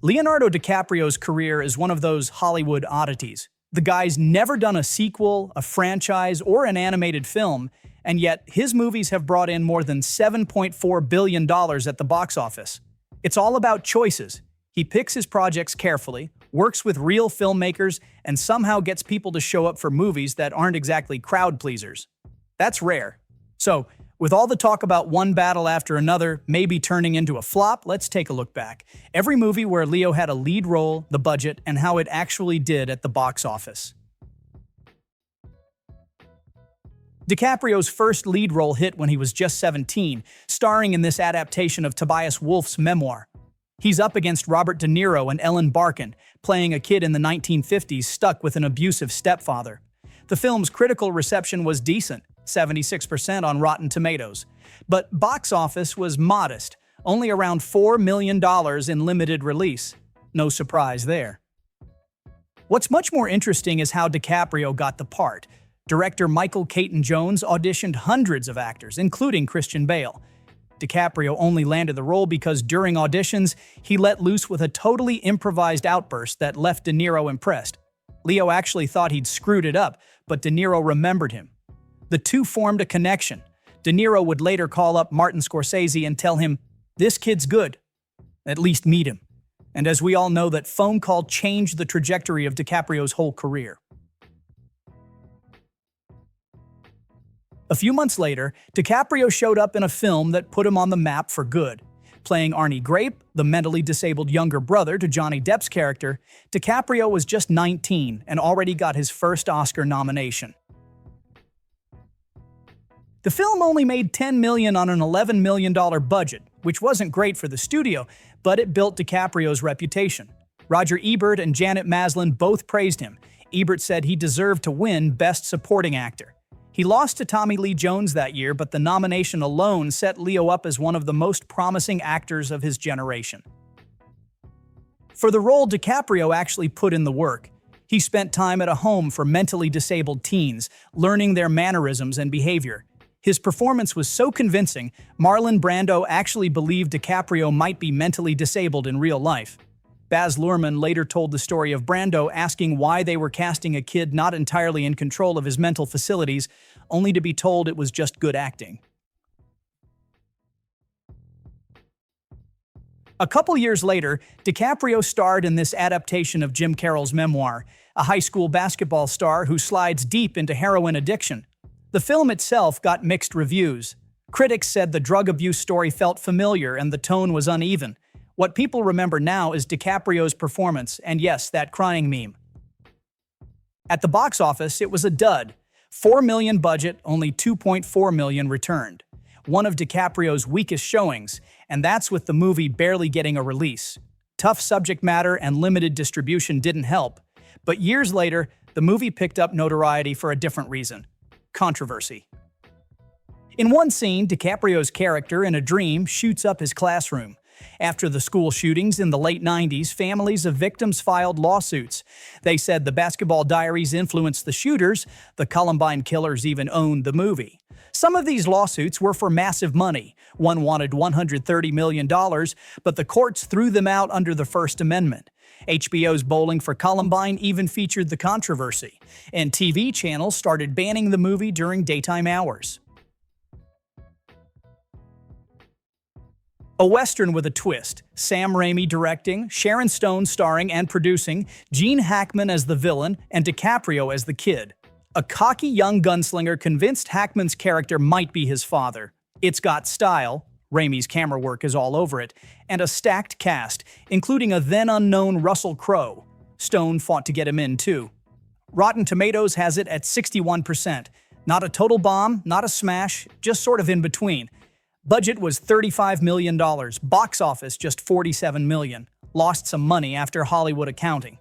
Leonardo DiCaprio's career is one of those Hollywood oddities. The guy's never done a sequel, a franchise, or an animated film, and yet his movies have brought in more than $7.4 billion at the box office. It's all about choices. He picks his projects carefully, works with real filmmakers, and somehow gets people to show up for movies that aren't exactly crowd pleasers. That's rare. So, with all the talk about one battle after another maybe turning into a flop, let's take a look back. Every movie where Leo had a lead role, the budget, and how it actually did at the box office. DiCaprio's first lead role hit when he was just 17, starring in this adaptation of Tobias Wolff's memoir. He's up against Robert De Niro and Ellen Barkin, playing a kid in the 1950s stuck with an abusive stepfather. The film's critical reception was decent, 76% on Rotten Tomatoes. But box office was modest, only around $4 million in limited release. No surprise there. What's much more interesting is how DiCaprio got the part. Director Michael Caton-Jones auditioned hundreds of actors, including Christian Bale. DiCaprio only landed the role because during auditions, he let loose with a totally improvised outburst that left De Niro impressed. Leo actually thought he'd screwed it up, but De Niro remembered him. The two formed a connection. De Niro would later call up Martin Scorsese and tell him, "This kid's good. At least meet him." And as we all know, that phone call changed the trajectory of DiCaprio's whole career. A few months later, DiCaprio showed up in a film that put him on the map for good. Playing Arnie Grape, the mentally disabled younger brother to Johnny Depp's character, DiCaprio was just 19 and already got his first Oscar nomination. The film only made $10 million on an $11 million budget, which wasn't great for the studio, but it built DiCaprio's reputation. Roger Ebert and Janet Maslin both praised him. Ebert said he deserved to win Best Supporting Actor. He lost to Tommy Lee Jones that year, but the nomination alone set Leo up as one of the most promising actors of his generation. For the role, DiCaprio actually put in the work. He spent time at a home for mentally disabled teens, learning their mannerisms and behavior. His performance was so convincing, Marlon Brando actually believed DiCaprio might be mentally disabled in real life. Baz Luhrmann later told the story of Brando asking why they were casting a kid not entirely in control of his mental facilities, only to be told it was just good acting. A couple years later, DiCaprio starred in this adaptation of Jim Carroll's memoir, a high school basketball star who slides deep into heroin addiction. The film itself got mixed reviews. Critics said the drug abuse story felt familiar and the tone was uneven. What people remember now is DiCaprio's performance, and yes, that crying meme. At the box office, it was a dud. $4 million budget, only $2.4 million returned. One of DiCaprio's weakest showings, and that's with the movie barely getting a release. Tough subject matter and limited distribution didn't help. But years later, the movie picked up notoriety for a different reason: controversy. In one scene, DiCaprio's character in a dream shoots up his classroom. After the school shootings in the late 90s, families of victims filed lawsuits. They said the Basketball Diaries influenced the shooters. The Columbine killers even owned the movie. Some of these lawsuits were for massive money. One wanted $130 million, but the courts threw them out under the First Amendment. HBO's Bowling for Columbine even featured the controversy, and TV channels started banning the movie during daytime hours. A Western with a twist. Sam Raimi directing, Sharon Stone starring and producing, Gene Hackman as the villain, and DiCaprio as the kid. A cocky young gunslinger convinced Hackman's character might be his father. It's got style, Raimi's camera work is all over it, and a stacked cast, including a then-unknown Russell Crowe. Stone fought to get him in, too. Rotten Tomatoes has it at 61%. Not a total bomb, not a smash, just sort of in between. Budget was $35 million, box office just $47 million. Lost some money after Hollywood accounting.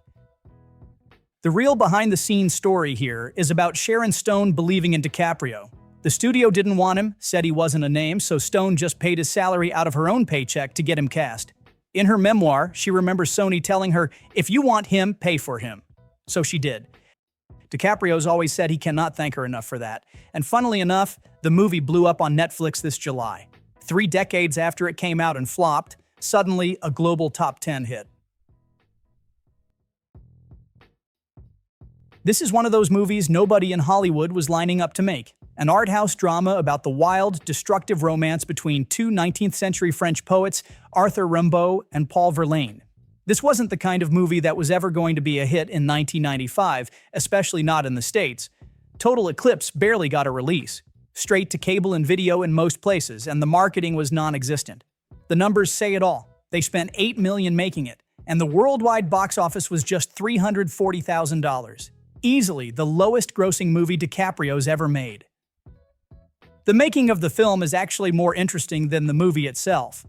The real behind-the-scenes story here is about Sharon Stone believing in DiCaprio. The studio didn't want him, said he wasn't a name, so Stone just paid his salary out of her own paycheck to get him cast. In her memoir, she remembers Sony telling her, "If you want him, pay for him." So she did. DiCaprio's always said he cannot thank her enough for that. And funnily enough, the movie blew up on Netflix this July. 3 decades after it came out and flopped, suddenly a global top 10 hit. This is one of those movies nobody in Hollywood was lining up to make. An art house drama about the wild, destructive romance between two 19th century French poets, Arthur Rimbaud and Paul Verlaine. This wasn't the kind of movie that was ever going to be a hit in 1995, especially not in the States. Total Eclipse barely got a release. Straight to cable and video in most places, and the marketing was non-existent. The numbers say it all. They spent $8 million making it, and the worldwide box office was just $340,000. Easily the lowest-grossing movie DiCaprio's ever made. The making of the film is actually more interesting than the movie itself.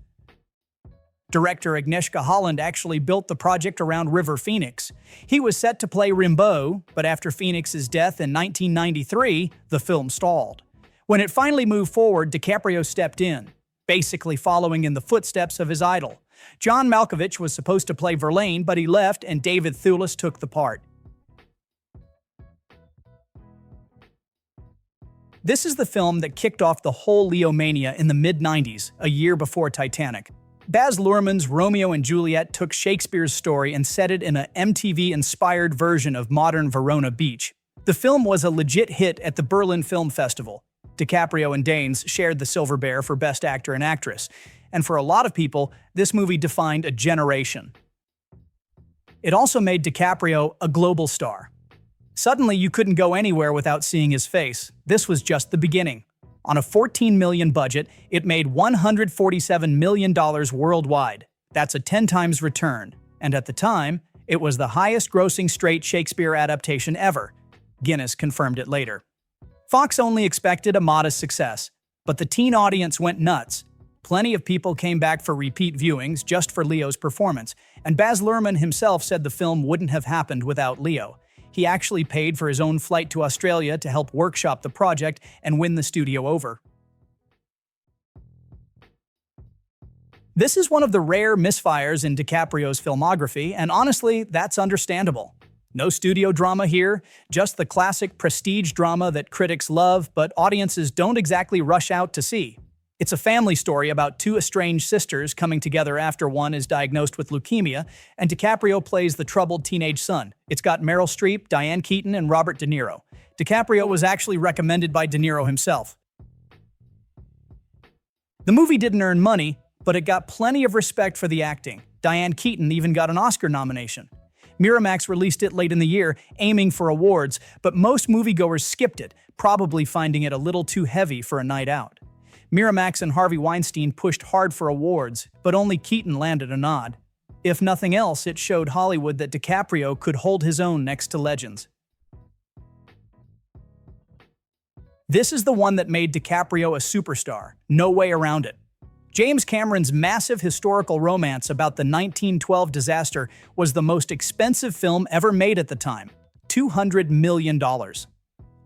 Director Agnieszka Holland actually built the project around River Phoenix. He was set to play Rimbaud, but after Phoenix's death in 1993, the film stalled. When it finally moved forward, DiCaprio stepped in, basically following in the footsteps of his idol. John Malkovich was supposed to play Verlaine, but he left and David Thewlis took the part. This is the film that kicked off the whole Leo mania in the mid-90s, a year before Titanic. Baz Luhrmann's Romeo and Juliet took Shakespeare's story and set it in an MTV-inspired version of modern Verona Beach. The film was a legit hit at the Berlin Film Festival. DiCaprio and Danes shared the Silver Bear for Best Actor and Actress, and for a lot of people, this movie defined a generation. It also made DiCaprio a global star. Suddenly, you couldn't go anywhere without seeing his face. This was just the beginning. On a $14 million budget, it made $147 million worldwide. That's a 10 times return. And at the time, it was the highest-grossing straight Shakespeare adaptation ever. Guinness confirmed it later. Fox only expected a modest success, but the teen audience went nuts. Plenty of people came back for repeat viewings just for Leo's performance, and Baz Luhrmann himself said the film wouldn't have happened without Leo. He actually paid for his own flight to Australia to help workshop the project and win the studio over. This is one of the rare misfires in DiCaprio's filmography, and honestly, that's understandable. No studio drama here, just the classic prestige drama that critics love but audiences don't exactly rush out to see. It's a family story about two estranged sisters coming together after one is diagnosed with leukemia, and DiCaprio plays the troubled teenage son. It's got Meryl Streep, Diane Keaton, and Robert De Niro. DiCaprio was actually recommended by De Niro himself. The movie didn't earn money, but it got plenty of respect for the acting. Diane Keaton even got an Oscar nomination. Miramax released it late in the year, aiming for awards, but most moviegoers skipped it, probably finding it a little too heavy for a night out. Miramax and Harvey Weinstein pushed hard for awards, but only Keaton landed a nod. If nothing else, it showed Hollywood that DiCaprio could hold his own next to legends. This is the one that made DiCaprio a superstar. No way around it. James Cameron's massive historical romance about the 1912 disaster was the most expensive film ever made at the time. $200 million.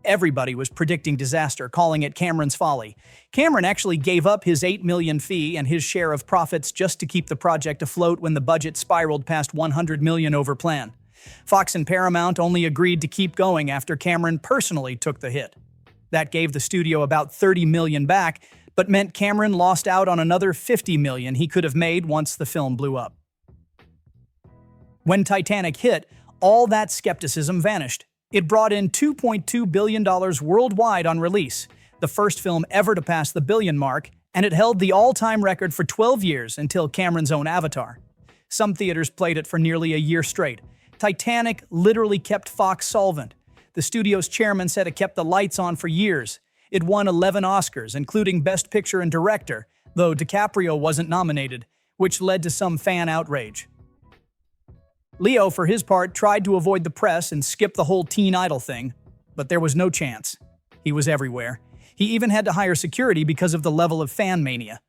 Everybody was predicting disaster, calling it Cameron's folly. Cameron actually gave up his $8 million fee and his share of profits just to keep the project afloat when the budget spiraled past $100 million over plan. Fox and Paramount only agreed to keep going after Cameron personally took the hit. That gave the studio about $30 million back, but meant Cameron lost out on another $50 million he could have made once the film blew up. When Titanic hit, all that skepticism vanished. It brought in $2.2 billion worldwide on release, the first film ever to pass the billion mark, and it held the all-time record for 12 years until Cameron's own Avatar. Some theaters played it for nearly a year straight. Titanic literally kept Fox solvent. The studio's chairman said it kept the lights on for years. It won 11 Oscars, including Best Picture and Director, though DiCaprio wasn't nominated, which led to some fan outrage. Leo, for his part, tried to avoid the press and skip the whole teen idol thing, but there was no chance. He was everywhere. He even had to hire security because of the level of fan mania.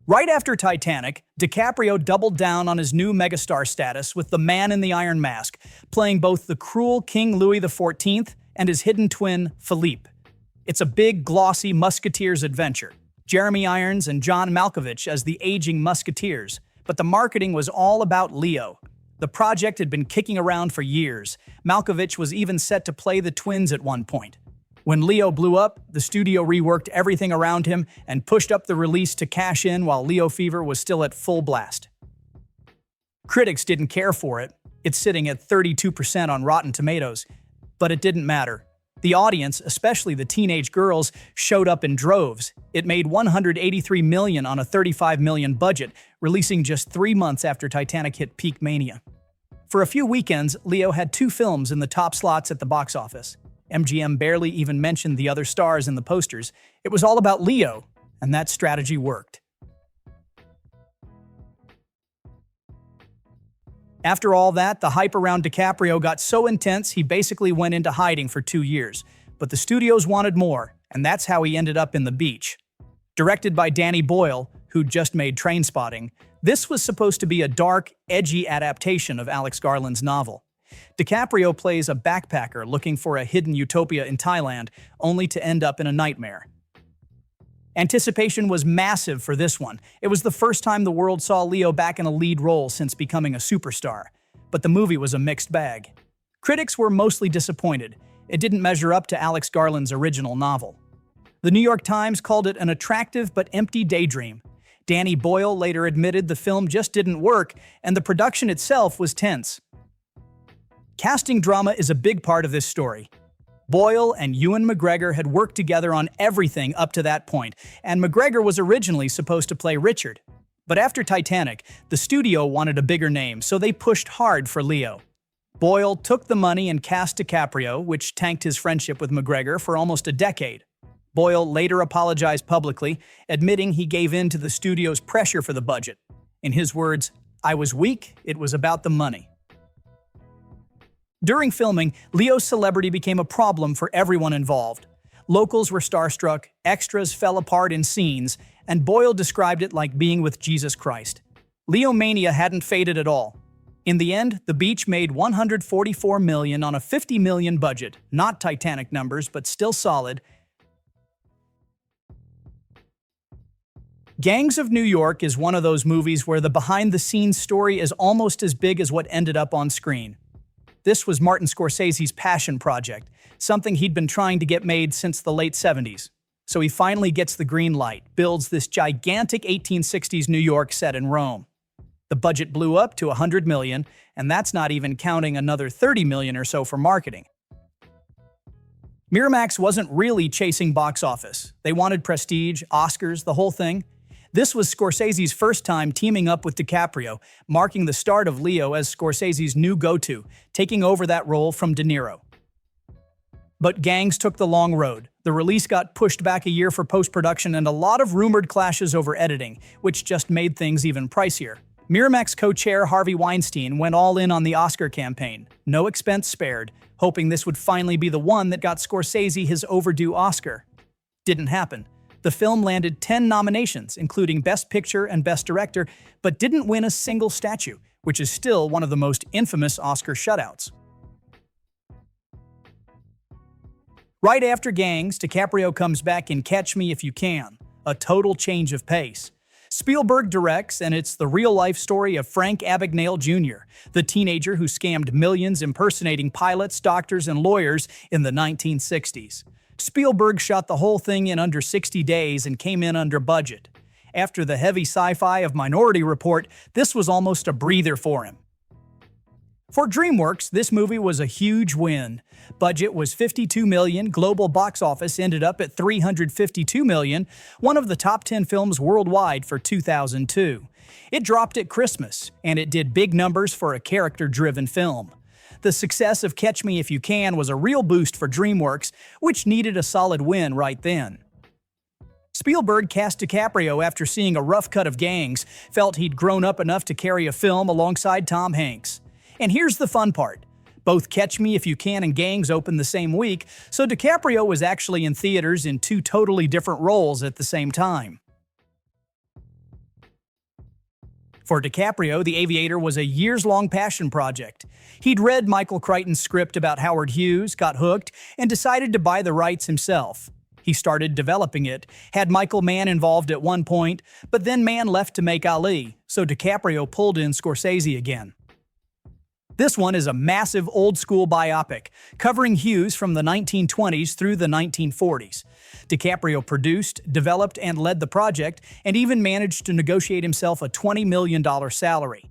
Right after Titanic, DiCaprio doubled down on his new megastar status with The Man in the Iron Mask, playing both the cruel King Louis XIV and his hidden twin, Philippe. It's a big, glossy Musketeers adventure. Jeremy Irons and John Malkovich as the aging Musketeers, but the marketing was all about Leo. The project had been kicking around for years. Malkovich was even set to play the twins at one point. When Leo blew up, the studio reworked everything around him and pushed up the release to cash in while Leo fever was still at full blast. Critics didn't care for it. It's sitting at 32% on Rotten Tomatoes. But it didn't matter. The audience, especially the teenage girls, showed up in droves. It made $183 million on a $35 million budget, releasing just 3 months after Titanic hit peak mania. For a few weekends, Leo had 2 films in the top slots at the box office. MGM barely even mentioned the other stars in the posters. It was all about Leo, and that strategy worked. After all that, the hype around DiCaprio got so intense he basically went into hiding for 2 years. But the studios wanted more, and that's how he ended up in The Beach. Directed by Danny Boyle, who just made Trainspotting, this was supposed to be a dark, edgy adaptation of Alex Garland's novel. DiCaprio plays a backpacker looking for a hidden utopia in Thailand, only to end up in a nightmare. Anticipation was massive for this one. It was the first time the world saw Leo back in a lead role since becoming a superstar. But the movie was a mixed bag. Critics were mostly disappointed. It didn't measure up to Alex Garland's original novel. The New York Times called it an attractive but empty daydream. Danny Boyle later admitted the film just didn't work, and the production itself was tense. Casting drama is a big part of this story. Boyle and Ewan McGregor had worked together on everything up to that point, and McGregor was originally supposed to play Richard. But after Titanic, the studio wanted a bigger name, so they pushed hard for Leo. Boyle took the money and cast DiCaprio, which tanked his friendship with McGregor for almost a decade. Boyle later apologized publicly, admitting he gave in to the studio's pressure for the budget. In his words, "I was weak, it was about the money." During filming, Leo's celebrity became a problem for everyone involved. Locals were starstruck, extras fell apart in scenes, and Boyle described it like being with Jesus Christ. Leo mania hadn't faded at all. In the end, The Beach made $144 million on a $50 million budget, not Titanic numbers, but still solid. Gangs of New York is one of those movies where the behind-the-scenes story is almost as big as what ended up on screen. This was Martin Scorsese's passion project, something he'd been trying to get made since the late 70s. So he finally gets the green light, builds this gigantic 1860s New York set in Rome. The budget blew up to $100 million, and that's not even counting another $30 million or so for marketing. Miramax wasn't really chasing box office. They wanted prestige, Oscars, the whole thing. This was Scorsese's first time teaming up with DiCaprio, marking the start of Leo as Scorsese's new go-to, taking over that role from De Niro. But Gangs took the long road. The release got pushed back a year for post-production and a lot of rumored clashes over editing, which just made things even pricier. Miramax co-chair Harvey Weinstein went all in on the Oscar campaign, no expense spared, hoping this would finally be the one that got Scorsese his overdue Oscar. Didn't happen. The film landed 10 nominations, including Best Picture and Best Director, but didn't win a single statue, which is still one of the most infamous Oscar shutouts. Right after Gangs, DiCaprio comes back in Catch Me If You Can, a total change of pace. Spielberg directs, and it's the real-life story of Frank Abagnale Jr., the teenager who scammed millions impersonating pilots, doctors, and lawyers in the 1960s. Spielberg shot the whole thing in under 60 days and came in under budget. After the heavy sci-fi of Minority Report, this was almost a breather for him. For DreamWorks, this movie was a huge win. Budget was $52 million, global box office ended up at $352 million, one of the top 10 films worldwide for 2002. It dropped at Christmas, and it did big numbers for a character-driven film. The success of Catch Me If You Can was a real boost for DreamWorks, which needed a solid win right then. Spielberg cast DiCaprio after seeing a rough cut of Gangs, felt he'd grown up enough to carry a film alongside Tom Hanks. And here's the fun part. Both Catch Me If You Can and Gangs opened the same week, so DiCaprio was actually in theaters in 2 totally different roles at the same time. For DiCaprio, The Aviator was a years-long passion project. He'd read Michael Crichton's script about Howard Hughes, got hooked, and decided to buy the rights himself. He started developing it, had Michael Mann involved at one point, but then Mann left to make Ali, so DiCaprio pulled in Scorsese again. This one is a massive old-school biopic, covering Hughes from the 1920s through the 1940s. DiCaprio produced, developed, and led the project, and even managed to negotiate himself a $20 million salary.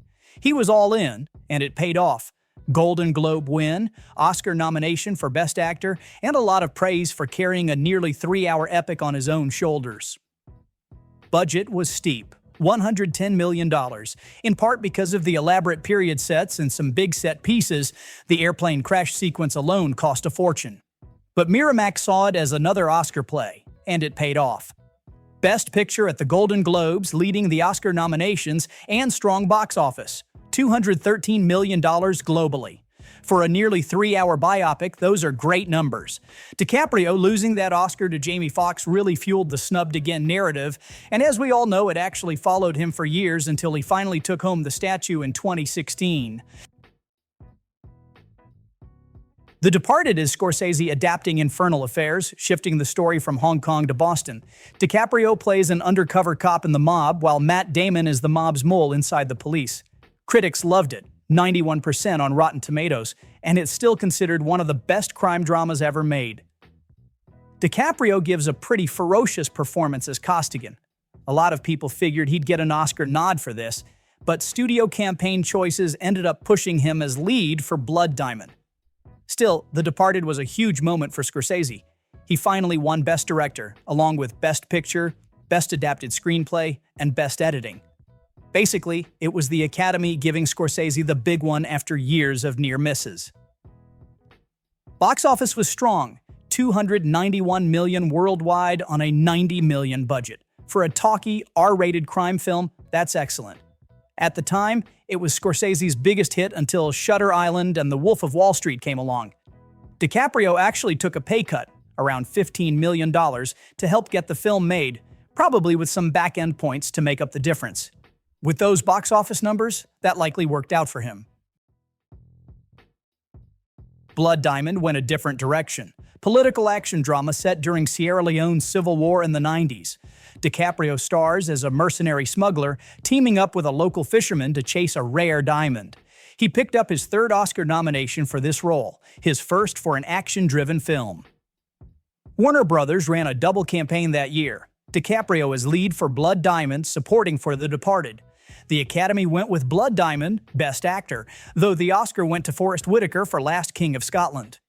He was all in, and it paid off. Golden Globe win, Oscar nomination for Best Actor, and a lot of praise for carrying a nearly 3-hour epic on his own shoulders. Budget was steep, $110 million, in part because of the elaborate period sets and some big set pieces. The airplane crash sequence alone cost a fortune. But Miramax saw it as another Oscar play, and it paid off. Best Picture at the Golden Globes, leading the Oscar nominations, and strong box office, $213 million globally. For a nearly 3-hour biopic, those are great numbers. DiCaprio losing that Oscar to Jamie Foxx really fueled the snubbed again narrative, and as we all know, it actually followed him for years until he finally took home the statue in 2016. The Departed is Scorsese adapting Infernal Affairs, shifting the story from Hong Kong to Boston. DiCaprio plays an undercover cop in the mob, while Matt Damon is the mob's mole inside the police. Critics loved it, 91% on Rotten Tomatoes, and it's still considered one of the best crime dramas ever made. DiCaprio gives a pretty ferocious performance as Costigan. A lot of people figured he'd get an Oscar nod for this, but studio campaign choices ended up pushing him as lead for Blood Diamond. Still, The Departed was a huge moment for Scorsese. He finally won Best Director, along with Best Picture, Best Adapted Screenplay, and Best Editing. Basically, it was the Academy giving Scorsese the big one after years of near misses. Box office was strong, $291 million worldwide on a $90 million budget. For a talky, R-rated crime film, that's excellent. At the time, it was Scorsese's biggest hit until Shutter Island and The Wolf of Wall Street came along. DiCaprio actually took a pay cut, around $15 million, to help get the film made, probably with some back-end points to make up the difference. With those box office numbers, that likely worked out for him. Blood Diamond went a different direction. Political action drama set during Sierra Leone's civil war in the 90s. DiCaprio stars as a mercenary smuggler teaming up with a local fisherman to chase a rare diamond. He picked up his 3rd Oscar nomination for this role, his first for an action-driven film. Warner Brothers ran a double campaign that year. DiCaprio as lead for Blood Diamond, supporting for The Departed. The Academy went with Blood Diamond, Best Actor, though the Oscar went to Forest Whitaker for Last King of Scotland.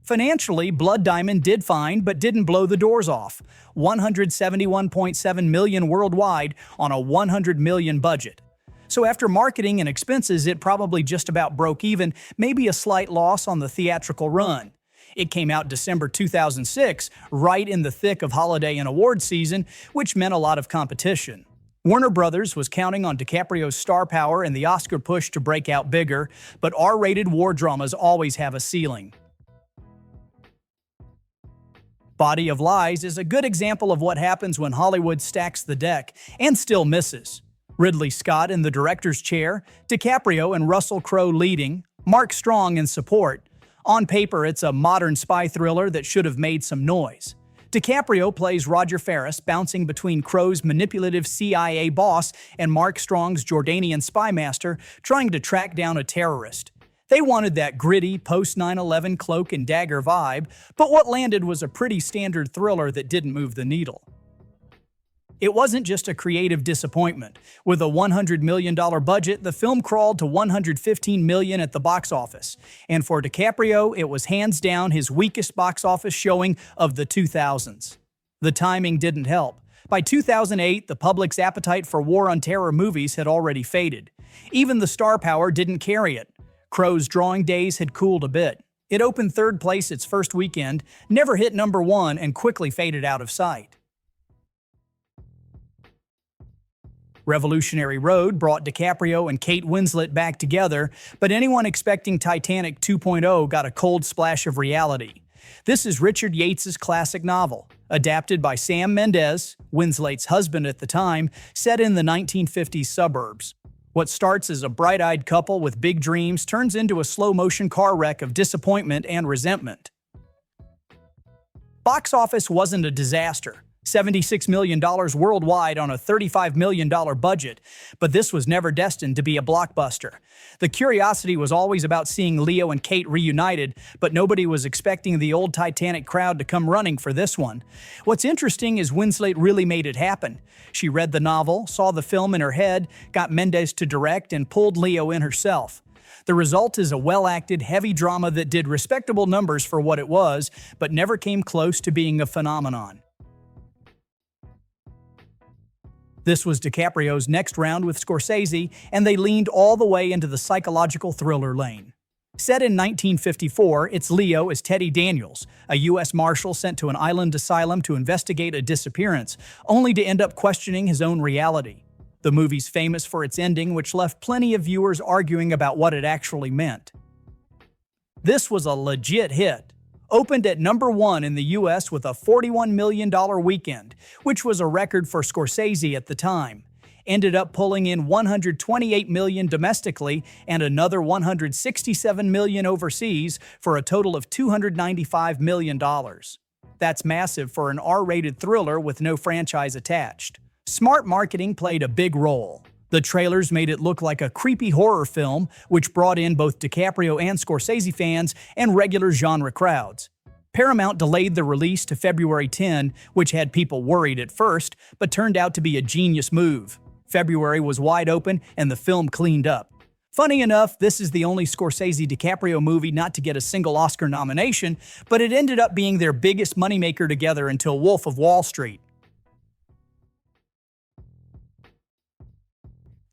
Financially, Blood Diamond did fine, but didn't blow the doors off. $171.7 million worldwide on a $100 million budget. So after marketing and expenses, it probably just about broke even, maybe a slight loss on the theatrical run. It came out December 2006, right in the thick of holiday and award season, which meant a lot of competition. Warner Brothers was counting on DiCaprio's star power and the Oscar push to break out bigger, but R-rated war dramas always have a ceiling. Body of Lies is a good example of what happens when Hollywood stacks the deck and still misses. Ridley Scott in the director's chair, DiCaprio and Russell Crowe leading, Mark Strong in support. On paper, it's a modern spy thriller that should have made some noise. DiCaprio plays Roger Ferris, bouncing between Crowe's manipulative CIA boss and Mark Strong's Jordanian spy master, trying to track down a terrorist. They wanted that gritty, post-9/11 cloak and dagger vibe, but what landed was a pretty standard thriller that didn't move the needle. It wasn't just a creative disappointment. With a $100 million budget, the film crawled to $115 million at the box office. And for DiCaprio, it was hands down his weakest box office showing of the 2000s. The timing didn't help. By 2008, the public's appetite for war on terror movies had already faded. Even the star power didn't carry it. Crowe's drawing days had cooled a bit. It opened 3rd place its first weekend, never hit number 1, and quickly faded out of sight. Revolutionary Road brought DiCaprio and Kate Winslet back together, but anyone expecting Titanic 2.0 got a cold splash of reality. This is Richard Yates's classic novel, adapted by Sam Mendes, Winslet's husband at the time, set in the 1950s suburbs. What starts as a bright-eyed couple with big dreams turns into a slow-motion car wreck of disappointment and resentment. Box office wasn't a disaster, $76 million worldwide on a $35 million budget, but this was never destined to be a blockbuster. The curiosity was always about seeing Leo and Kate reunited, but nobody was expecting the old Titanic crowd to come running for this one. What's interesting is Winslet really made it happen. She read the novel, saw the film in her head, got Mendes to direct, and pulled Leo in herself. The result is a well-acted, heavy drama that did respectable numbers for what it was, but never came close to being a phenomenon. This was DiCaprio's next round with Scorsese, and they leaned all the way into the psychological thriller lane. Set in 1954, it's Leo as Teddy Daniels, a U.S. Marshal sent to an island asylum to investigate a disappearance, only to end up questioning his own reality. The movie's famous for its ending, which left plenty of viewers arguing about what it actually meant. This was a legit hit. Opened at #1 in the U.S. with a $41 million weekend, which was a record for Scorsese at the time. Ended up pulling in $128 million domestically and another $167 million overseas for a total of $295 million. That's massive for an R-rated thriller with no franchise attached. Smart marketing played a big role. The trailers made it look like a creepy horror film, which brought in both DiCaprio and Scorsese fans and regular genre crowds. Paramount delayed the release to February 10, which had people worried at first, but turned out to be a genius move. February was wide open and the film cleaned up. Funny enough, this is the only Scorsese-DiCaprio movie not to get a single Oscar nomination, but it ended up being their biggest moneymaker together until Wolf of Wall Street.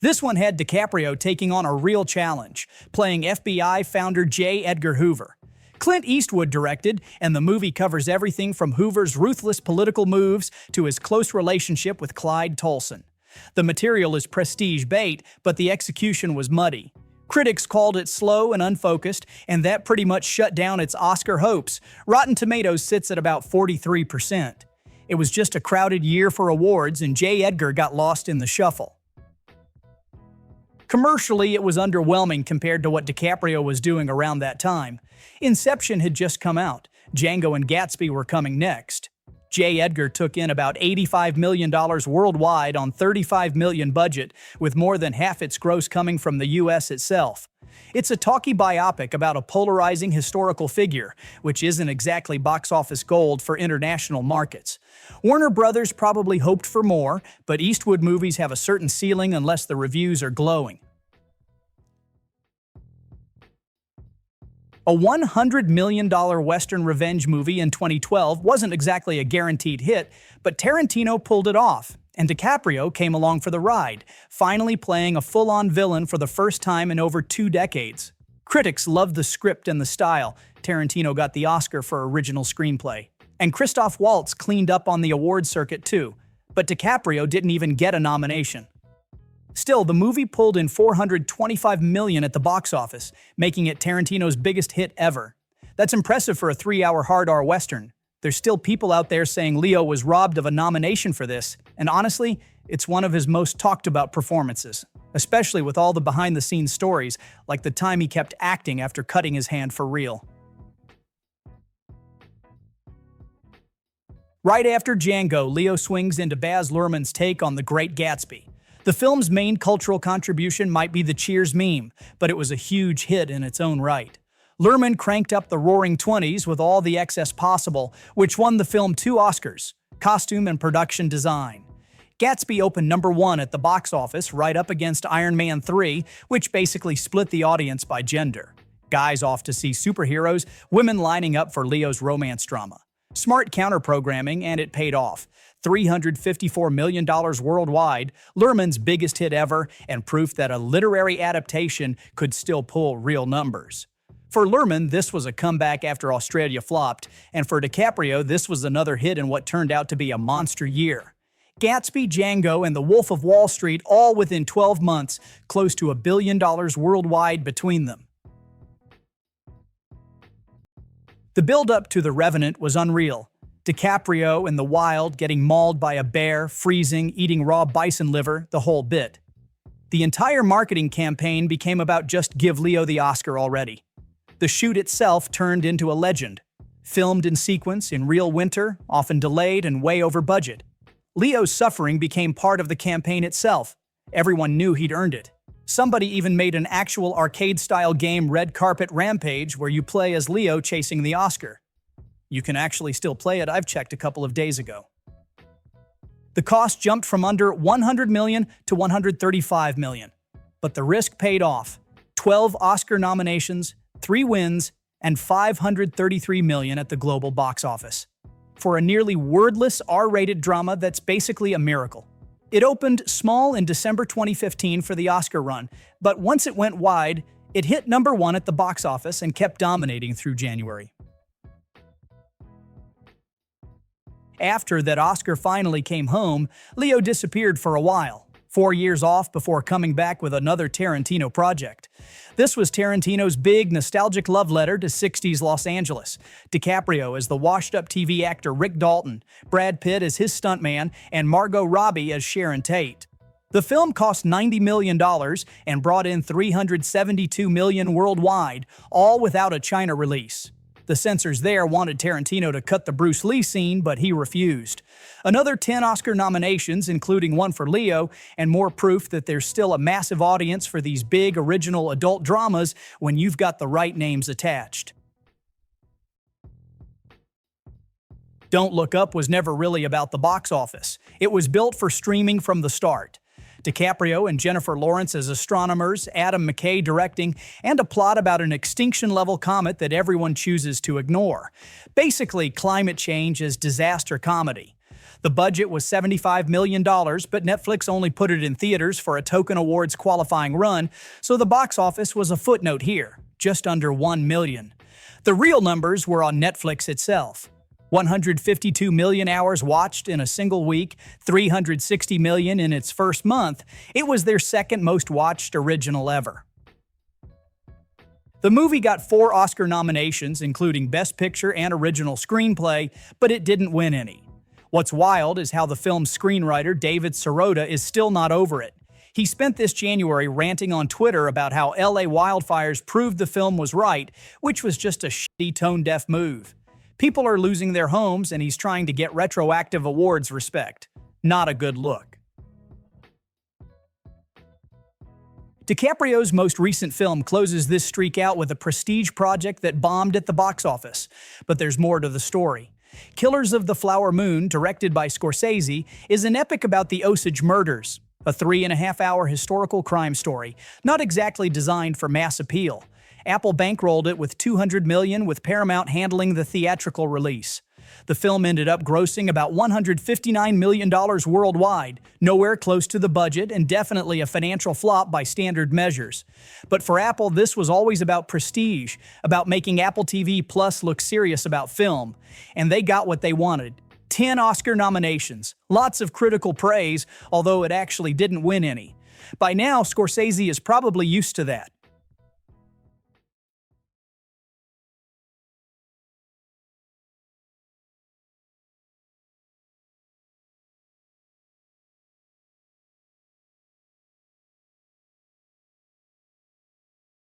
This one had DiCaprio taking on a real challenge, playing FBI founder J. Edgar Hoover. Clint Eastwood directed, and the movie covers everything from Hoover's ruthless political moves to his close relationship with Clyde Tolson. The material is prestige bait, but the execution was muddy. Critics called it slow and unfocused, and that pretty much shut down its Oscar hopes. Rotten Tomatoes sits at about 43%. It was just a crowded year for awards, and J. Edgar got lost in the shuffle. Commercially, it was underwhelming compared to what DiCaprio was doing around that time. Inception had just come out. Django and Gatsby were coming next. J. Edgar took in about $85 million worldwide on $35 million budget, with more than half its gross coming from the U.S. itself. It's a talky biopic about a polarizing historical figure, which isn't exactly box office gold for international markets. Warner Brothers probably hoped for more, but Eastwood movies have a certain ceiling unless the reviews are glowing. A $100 million Western revenge movie in 2012 wasn't exactly a guaranteed hit, but Tarantino pulled it off, and DiCaprio came along for the ride, finally playing a full-on villain for the first time in over 2 decades. Critics loved the script and the style. Tarantino got the Oscar for original screenplay. And Christoph Waltz cleaned up on the award circuit too, but DiCaprio didn't even get a nomination. Still, the movie pulled in $425 million at the box office, making it Tarantino's biggest hit ever. That's impressive for a 3-hour hard R Western. There's still people out there saying Leo was robbed of a nomination for this, and honestly, it's one of his most talked about performances, especially with all the behind-the-scenes stories, like the time he kept acting after cutting his hand for real. Right after Django, Leo swings into Baz Luhrmann's take on The Great Gatsby. The film's main cultural contribution might be the Cheers meme, but it was a huge hit in its own right. Luhrmann cranked up the roaring 20s with all the excess possible, which won the film 2 Oscars, costume and production design. Gatsby opened #1 at the box office, right up against Iron Man 3, which basically split the audience by gender. Guys off to see superheroes, women lining up for Leo's romance drama. Smart counter-programming, and it paid off. $354 million worldwide, Luhrmann's biggest hit ever, and proof that a literary adaptation could still pull real numbers. For Luhrmann, this was a comeback after Australia flopped, and for DiCaprio, this was another hit in what turned out to be a monster year. Gatsby, Django, and The Wolf of Wall Street all within 12 months, close to $1 billion worldwide between them. The build-up to The Revenant was unreal. DiCaprio in the wild, getting mauled by a bear, freezing, eating raw bison liver, the whole bit. The entire marketing campaign became about just give Leo the Oscar already. The shoot itself turned into a legend. Filmed in sequence in real winter, often delayed and way over budget. Leo's suffering became part of the campaign itself. Everyone knew he'd earned it. Somebody even made an actual arcade-style game, Red Carpet Rampage, where you play as Leo chasing the Oscar. You can actually still play it. I've checked a couple of days ago. The cost jumped from under $100 million to $135 million. But the risk paid off. 12 Oscar nominations, 3 wins, and $533 million at the global box office. For a nearly wordless R-rated drama that's basically a miracle. It opened small in December 2015 for the Oscar run, but once it went wide, it hit #1 at the box office and kept dominating through January. After that Oscar finally came home, Leo disappeared for a while, 4 years off before coming back with another Tarantino project. This was Tarantino's big, nostalgic love letter to 60s Los Angeles. DiCaprio as the washed-up TV actor Rick Dalton, Brad Pitt as his stuntman, and Margot Robbie as Sharon Tate. The film cost $90 million and brought in $372 million worldwide, all without a China release. The censors there wanted Tarantino to cut the Bruce Lee scene, but he refused. Another 10 Oscar nominations, including one for Leo, and more proof that there's still a massive audience for these big, original adult dramas when you've got the right names attached. Don't Look Up was never really about the box office. It was built for streaming from the start. DiCaprio and Jennifer Lawrence as astronomers, Adam McKay directing, and a plot about an extinction-level comet that everyone chooses to ignore. Basically, climate change is disaster comedy. The budget was $75 million, but Netflix only put it in theaters for a token awards qualifying run, so the box office was a footnote here, just under $1 million. The real numbers were on Netflix itself. 152 million hours watched in a single week, 360 million in its first month. It was their second most watched original ever. The movie got 4 Oscar nominations, including Best Picture and Original Screenplay, but it didn't win any. What's wild is how the film's screenwriter, David Sirota, is still not over it. He spent this January ranting on Twitter about how LA wildfires proved the film was right, which was just a shitty tone-deaf move. People are losing their homes, and he's trying to get retroactive awards respect. Not a good look. DiCaprio's most recent film closes this streak out with a prestige project that bombed at the box office. But there's more to the story. Killers of the Flower Moon, directed by Scorsese, is an epic about the Osage murders, a 3.5-hour historical crime story, not exactly designed for mass appeal. Apple bankrolled it with $200 million, with Paramount handling the theatrical release. The film ended up grossing about $159 million worldwide, nowhere close to the budget and definitely a financial flop by standard measures. But for Apple, this was always about prestige, about making Apple TV Plus look serious about film. And they got what they wanted. 10 Oscar nominations, lots of critical praise, although it actually didn't win any. By now, Scorsese is probably used to that.